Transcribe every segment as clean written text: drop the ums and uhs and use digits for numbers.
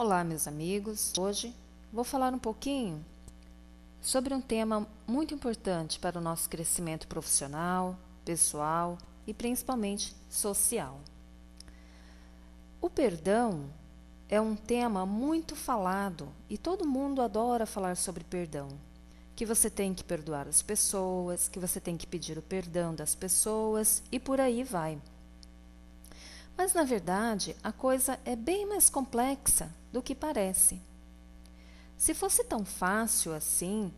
Olá, meus amigos. Hoje vou falar um pouquinho sobre um tema muito importante para o nosso crescimento profissional, pessoal e principalmente social. O perdão é um tema muito falado e todo mundo adora falar sobre perdão. Que você tem que perdoar as pessoas, que você tem que pedir o perdão das pessoas e por aí vai. Mas, na verdade, a coisa é bem mais complexa do que parece. Se fosse tão fácil assim,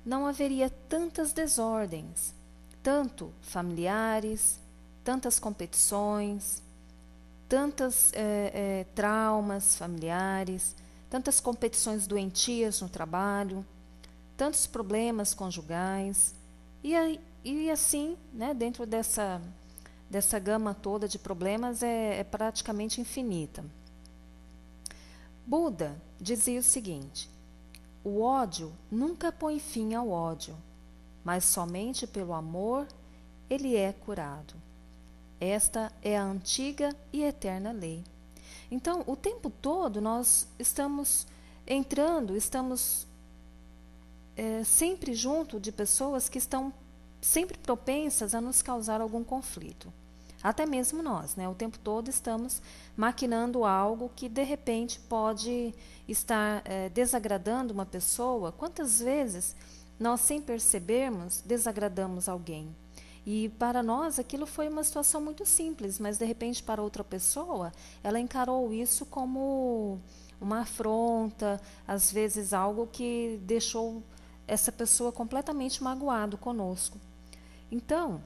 não haveria tantas desordens, tanto familiares, tantas competições, tantos traumas familiares, tantas competições doentias no trabalho, tantos problemas conjugais, e assim, né, dentro dessa gama toda de problemas é praticamente infinita. Buda dizia o seguinte: o ódio nunca põe fim ao ódio, mas somente pelo amor ele é curado. Esta é a antiga e eterna lei. Então, o tempo todo nós estamos sempre junto de pessoas que estão sempre propensas a nos causar algum conflito. Até mesmo nós, né? O tempo todo estamos maquinando algo que de repente pode estar desagradando uma pessoa. Quantas vezes nós, sem percebermos, desagradamos alguém? E para nós aquilo foi uma situação muito simples, mas de repente para outra pessoa, ela encarou isso como uma afronta, às vezes algo que deixou essa pessoa completamente magoado conosco. Então,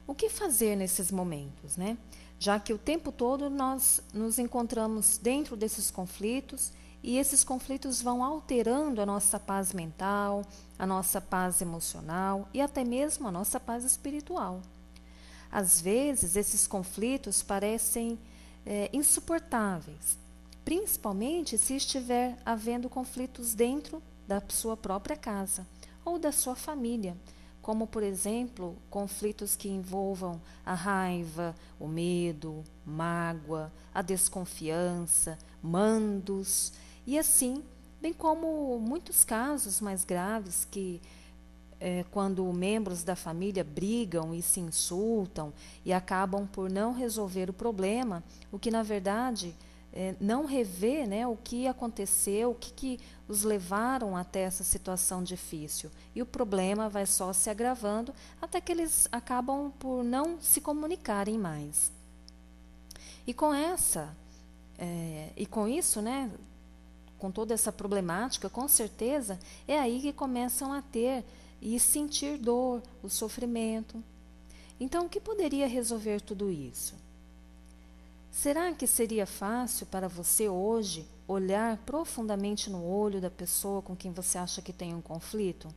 o que fazer nesses momentos, né? Já que o tempo todo nós nos encontramos dentro desses conflitos e esses conflitos vão alterando a nossa paz mental, a nossa paz emocional e até mesmo a nossa paz espiritual. Às vezes, esses conflitos parecem insuportáveis, principalmente se estiver havendo conflitos dentro da sua própria casa ou da sua família, como, por exemplo, conflitos que envolvam a raiva, o medo, mágoa, a desconfiança, mandos, e assim, bem como muitos casos mais graves que quando membros da família brigam e se insultam e acabam por não resolver o problema, o que na verdade não revê, né, o que aconteceu, o que os levaram até essa situação difícil. E o problema vai só se agravando até que eles acabam por não se comunicarem mais. E com isso, né, com toda essa problemática, com certeza, é aí que começam a ter e sentir dor, o sofrimento. Então, o que poderia resolver tudo isso? Será que seria fácil para você hoje olhar profundamente no olho da pessoa com quem você acha que tem um conflito?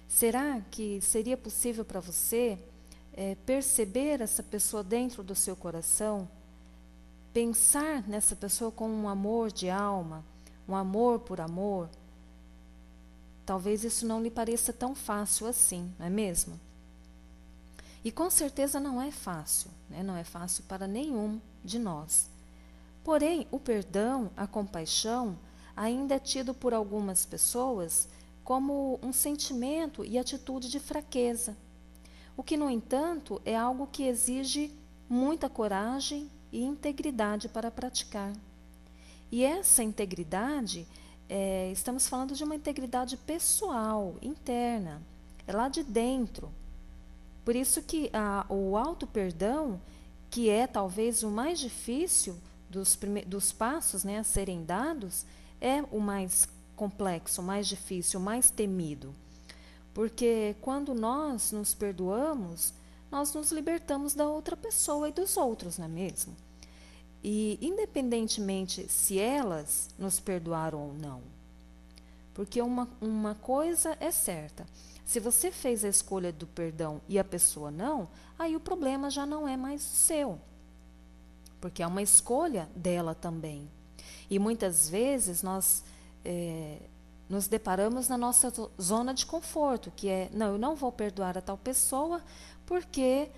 Será que seria possível para você perceber essa pessoa dentro do seu coração? Pensar nessa pessoa com um amor de alma, um amor por amor? Talvez isso não lhe pareça tão fácil assim, não é mesmo? E com certeza não é fácil, né? Não é fácil para nenhum de nós. Porém, o perdão, a compaixão, ainda é tido por algumas pessoas como um sentimento e atitude de fraqueza. O que, no entanto, é algo que exige muita coragem e integridade para praticar. E essa integridade, estamos falando de uma integridade pessoal, interna, é lá de dentro. Por isso que o auto-perdão, que é talvez o mais difícil dos passos, né, a serem dados, é o mais complexo, o mais difícil, o mais temido. Porque quando nós nos perdoamos, nós nos libertamos da outra pessoa e dos outros, não é mesmo? E independentemente se elas nos perdoaram ou não. Porque uma coisa é certa: se você fez a escolha do perdão e a pessoa não, aí o problema já não é mais seu. Porque é uma escolha dela também. E muitas vezes nós nos deparamos na nossa zona de conforto, que é: não, eu não vou perdoar a tal pessoa porque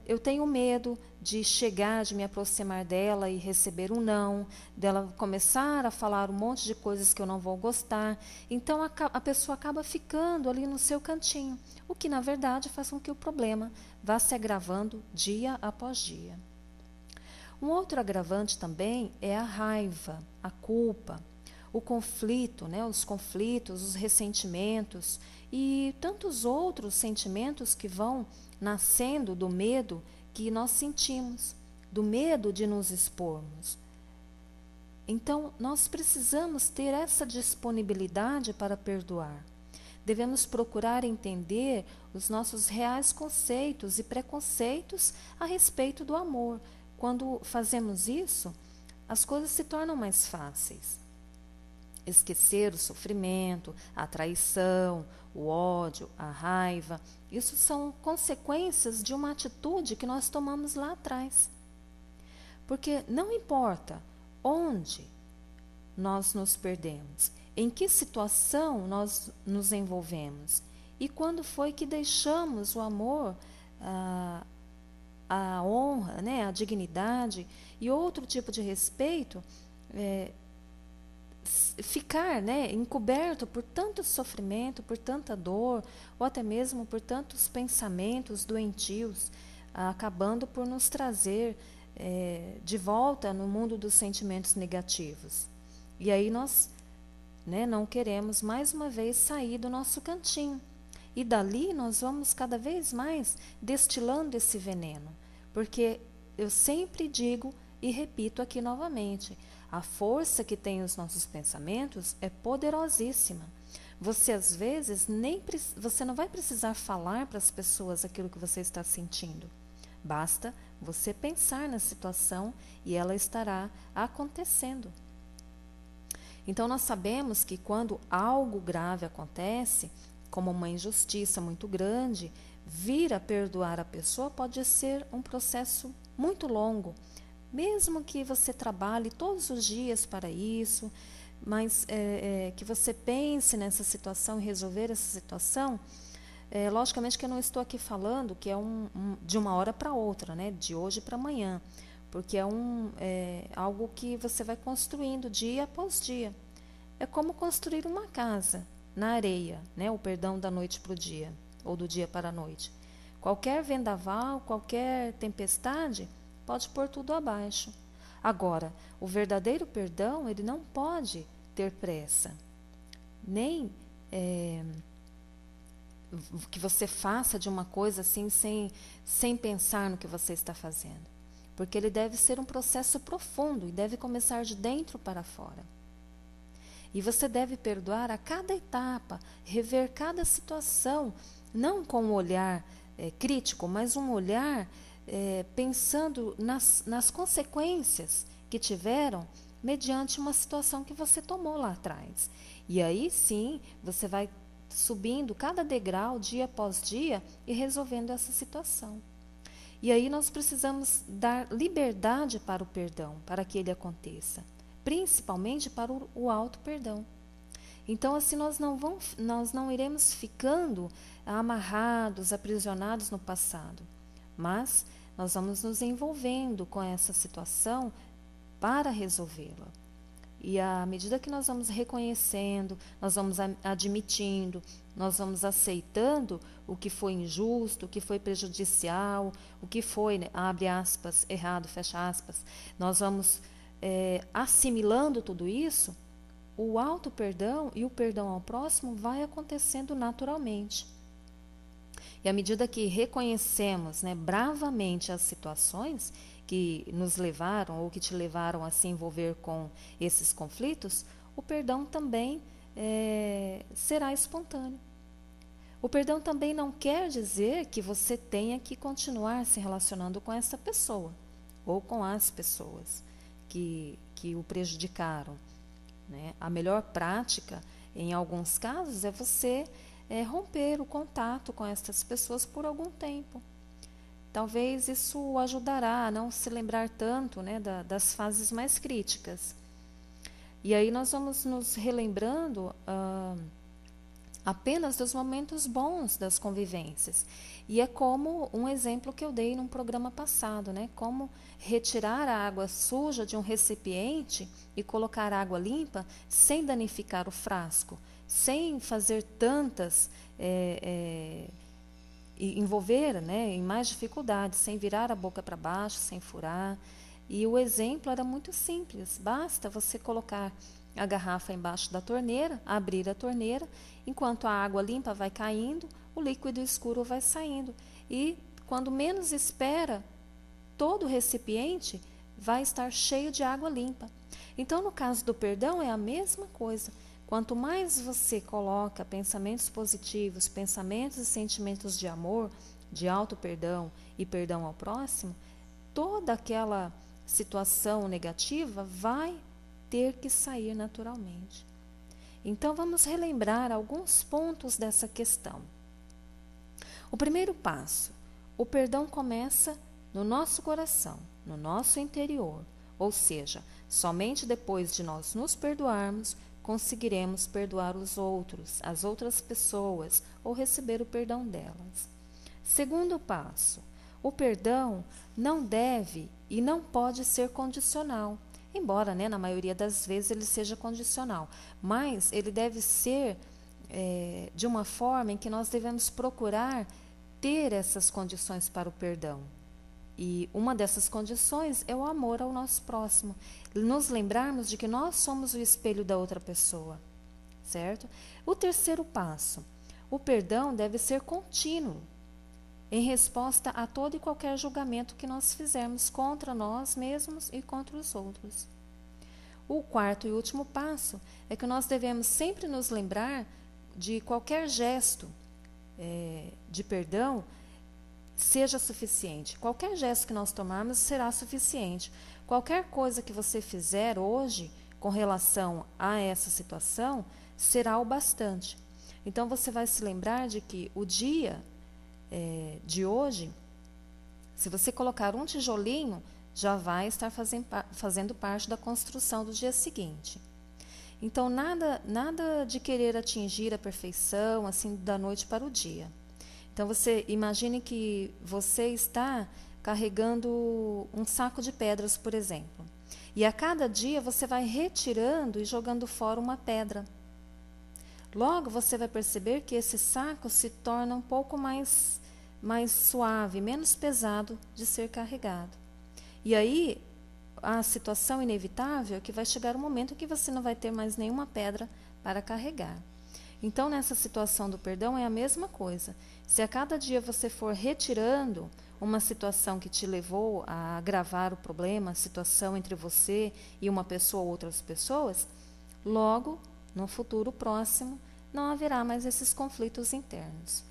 eu tenho medo de chegar, de me aproximar dela e receber um não, dela começar a falar um monte de coisas que eu não vou gostar. Então a pessoa acaba ficando ali no seu cantinho, o que na verdade faz com que o problema vá se agravando dia após dia. Um outro agravante também é a raiva, a culpa, o conflito, né, os conflitos, os ressentimentos e tantos outros sentimentos que vão nascendo do medo que nós sentimos, do medo de nos expormos. Então, nós precisamos ter essa disponibilidade para perdoar. Devemos procurar entender os nossos reais conceitos e preconceitos a respeito do amor. Quando fazemos isso, as coisas se tornam mais fáceis. Esquecer o sofrimento, a traição, o ódio, a raiva, isso são consequências de uma atitude que nós tomamos lá atrás. Porque não importa onde nós nos perdemos, em que situação nós nos envolvemos e quando foi que deixamos o amor, a honra, né, a dignidade e outro tipo de respeito ficar, né, encoberto por tanto sofrimento, por tanta dor, ou até mesmo por tantos pensamentos doentios, acabando por nos trazer de volta no mundo dos sentimentos negativos. E aí nós, né, não queremos mais uma vez sair do nosso cantinho. E dali nós vamos cada vez mais destilando esse veneno, porque eu sempre digo e repito aqui novamente, a força que tem os nossos pensamentos é poderosíssima. Você às vezes você não vai precisar falar para as pessoas aquilo que você está sentindo. Basta você pensar na situação e ela estará acontecendo. Então nós sabemos que quando algo grave acontece, como uma injustiça muito grande, vir a perdoar a pessoa pode ser um processo muito longo. Mesmo que você trabalhe todos os dias para isso, mas que você pense nessa situação e resolver essa situação, logicamente que eu não estou aqui falando que é de uma hora para outra, né, de hoje para amanhã, porque é algo que você vai construindo dia após dia. É como construir uma casa na areia, né, o perdão da noite para o dia, ou do dia para a noite. Qualquer vendaval, qualquer tempestade pode pôr tudo abaixo. Agora, o verdadeiro perdão, ele não pode ter pressa. Nem que você faça de uma coisa assim sem pensar no que você está fazendo. Porque ele deve ser um processo profundo e deve começar de dentro para fora. E você deve perdoar a cada etapa, rever cada situação, não com um olhar crítico, mas um olhar pensando nas consequências que tiveram mediante uma situação que você tomou lá atrás. E aí sim, você vai subindo cada degrau, dia após dia, e resolvendo essa situação. E aí nós precisamos dar liberdade para o perdão, para que ele aconteça, principalmente para o auto-perdão. Então, assim, nós não iremos ficando amarrados, aprisionados no passado, mas nós vamos nos envolvendo com essa situação para resolvê-la. E à medida que nós vamos reconhecendo, nós vamos admitindo, nós vamos aceitando o que foi injusto, o que foi prejudicial, o que foi, né, abre aspas, errado, fecha aspas, nós vamos assimilando tudo isso, o auto-perdão e o perdão ao próximo vai acontecendo naturalmente. E à medida que reconhecemos, né, bravamente as situações que nos levaram ou que te levaram a se envolver com esses conflitos, o perdão também será espontâneo. O perdão também não quer dizer que você tenha que continuar se relacionando com essa pessoa ou com as pessoas que o prejudicaram, né? A melhor prática, em alguns casos, é você romper o contato com essas pessoas por algum tempo. Talvez isso ajudará a não se lembrar tanto, né, das fases mais críticas. E aí nós vamos nos relembrando apenas dos momentos bons das convivências. E é como um exemplo que eu dei num programa passado, né? Como retirar a água suja de um recipiente e colocar água limpa sem danificar o frasco, sem fazer tantas, e envolver, né, em mais dificuldades, sem virar a boca para baixo, sem furar. E o exemplo era muito simples, basta você colocar a garrafa embaixo da torneira, abrir a torneira, enquanto a água limpa vai caindo, o líquido escuro vai saindo. E quando menos espera, todo o recipiente vai estar cheio de água limpa. Então, no caso do perdão, é a mesma coisa. Quanto mais você coloca pensamentos positivos, pensamentos e sentimentos de amor, de auto-perdão e perdão ao próximo, toda aquela situação negativa vai ter que sair naturalmente. Então, vamos relembrar alguns pontos dessa questão. O primeiro passo, o perdão começa no nosso coração, no nosso interior, ou seja, somente depois de nós nos perdoarmos, conseguiremos perdoar os outros, as outras pessoas, ou receber o perdão delas. Segundo passo, o perdão não deve e não pode ser condicional, embora, né, na maioria das vezes ele seja condicional, mas ele deve ser de uma forma em que nós devemos procurar ter essas condições para o perdão. E uma dessas condições é o amor ao nosso próximo. Nos lembrarmos de que nós somos o espelho da outra pessoa, certo? O terceiro passo, o perdão deve ser contínuo, em resposta a todo e qualquer julgamento que nós fizermos contra nós mesmos e contra os outros. O quarto e último passo é que nós devemos sempre nos lembrar de qualquer gesto de perdão seja suficiente. Qualquer gesto que nós tomarmos será suficiente. Qualquer coisa que você fizer hoje com relação a essa situação será o bastante. Então você vai se lembrar de que o dia de hoje, se você colocar um tijolinho, já vai estar fazendo parte da construção do dia seguinte. Então nada de querer atingir a perfeição assim da noite para o dia. Então, você imagine que você está carregando um saco de pedras, por exemplo. E a cada dia você vai retirando e jogando fora uma pedra. Logo, você vai perceber que esse saco se torna um pouco mais suave, menos pesado de ser carregado. E aí, a situação inevitável é que vai chegar um momento que você não vai ter mais nenhuma pedra para carregar. Então, nessa situação do perdão é a mesma coisa. Se a cada dia você for retirando uma situação que te levou a agravar o problema, a situação entre você e uma pessoa ou outras pessoas, logo, no futuro próximo, não haverá mais esses conflitos internos.